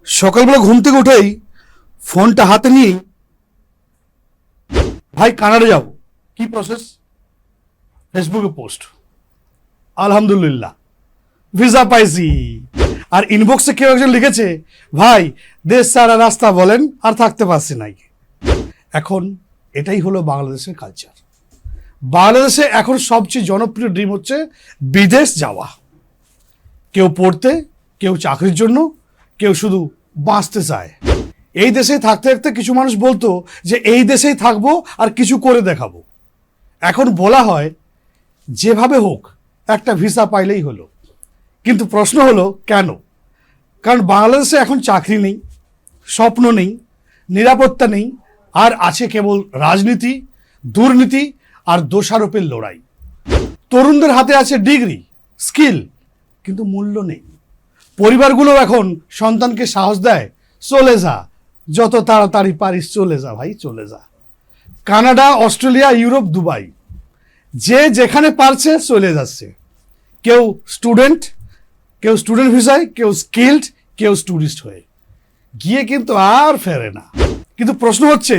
সকালবেলা ঘুম থেকে উঠেই ফোনটা হাতে নিয়ে ভাই কানাডা যাব, কি প্রসেস? ফেসবুকে পোস্ট, আলহামদুলিল্লাহ ভিসা পাইছি। আর ইনবক্সে কেউ একজন লিখেছে, ভাই দেশ ছাড়া রাস্তা বলেন, আর থাকতে পারছি নাই। এখন এটাই হলো বাংলাদেশের কালচার। বাংলাদেশে এখন সবচেয়ে জনপ্রিয় ড্রিম হচ্ছে বিদেশ যাওয়া। কেউ পড়তে, কেউ চাকরির জন্য, কেউ শুধু বাঁচতে চায়। এই দেশে থাকতে থাকতে কিছু মানুষ বলতো যে এই দেশেই থাকবো আর কিছু করে দেখাবো। এখন বলা হয় যেভাবে হোক একটা ভিসা পাইলেই হলো। কিন্তু প্রশ্ন হলো কেন? কারণ বাংলাদেশে এখন চাকরি নেই, স্বপ্ন নেই, নিরাপত্তা নেই, আর আছে কেবল রাজনীতি, দুর্নীতি আর দোষারোপের লড়াই। তরুণদের হাতে আছে ডিগ্রি, স্কিল, কিন্তু মূল্য নেই। পরিবারগুলো এখন সন্তানকে সাহস দেয়, চলে যা, যত তাড়াতাড়ি পারিস চলে যা ভাই, চলে যা। কানাডা, অস্ট্রেলিয়া, ইউরোপ, দুবাই, যে যেখানে পারছে চলে যাচ্ছে। কেউ স্টুডেন্ট, কেউ স্টুডেন্ট ভিসায়, কেউ স্কিল্ড, কেউ ট্যুরিস্ট হয়ে গিয়ে কিন্তু আর ফেরে না। কিন্তু প্রশ্ন হচ্ছে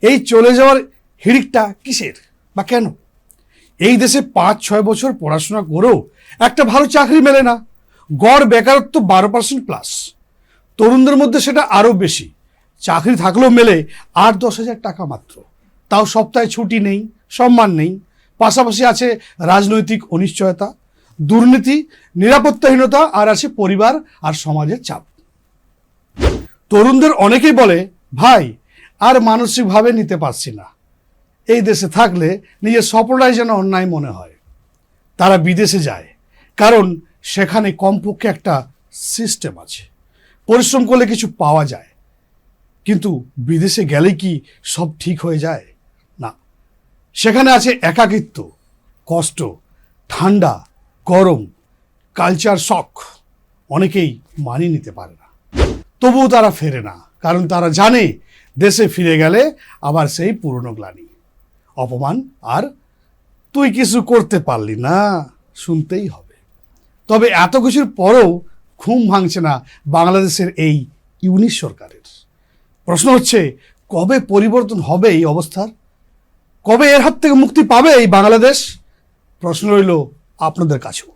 এই চলে যাওয়ার হিড়িকটা কিসের বা কেন? এই দেশে 5-6 বছর পড়াশোনা করেও একটা ভালো চাকরি মেলে না। গড় বেকারত্ব 12% প্লাস। তরুণদের মধ্যে সেটা আরও বেশি। চাকরি থাকলেও মেলে 8-10 হাজার টাকা মাত্র, তাও সপ্তাহে ছুটি নেই, সম্মান নেই। পাশাপাশি আছে রাজনৈতিক অনিশ্চয়তা, দুর্নীতি, নিরাপত্তাহীনতা, আর আছে পরিবার আর সমাজের চাপ। তরুণদের অনেকেই বলে, ভাই আর মানসিকভাবে নিতে পারছি না, এই দেশে থাকলে নিজের স্বপ্নটাই যেন অন্যায় মনে হয়। তারা বিদেশে যায় কারণ সেখানে কমপক্ষে একটা সিস্টেম আছে, পরিশ্রম করলে কিছু পাওয়া যায়। কিন্তু বিদেশে গেলে কি সব ঠিক হয়ে যায়? না, সেখানে আছে একাকিত্ব, কষ্ট, ঠান্ডা, গরম, কালচার শক। অনেকেই মানিয়ে নিতে পারে না, তবুও তারা ফেরে না, কারণ তারা জানে দেশে ফিরে গেলে আবার সেই পুরনো গ্লানি, অপমান আর তুই কিছু করতে পারলি না শুনতেই হবে। তবে এত কিছুর পরেও ঘুম ভাঙছে না বাংলাদেশের এই ইউনিট সরকারের। প্রশ্ন হচ্ছে কবে পরিবর্তন হবে এই অবস্থার? কবে এর হাত থেকে মুক্তি পাবে এই বাংলাদেশ? প্রশ্ন রইল আপনাদের কাছেও।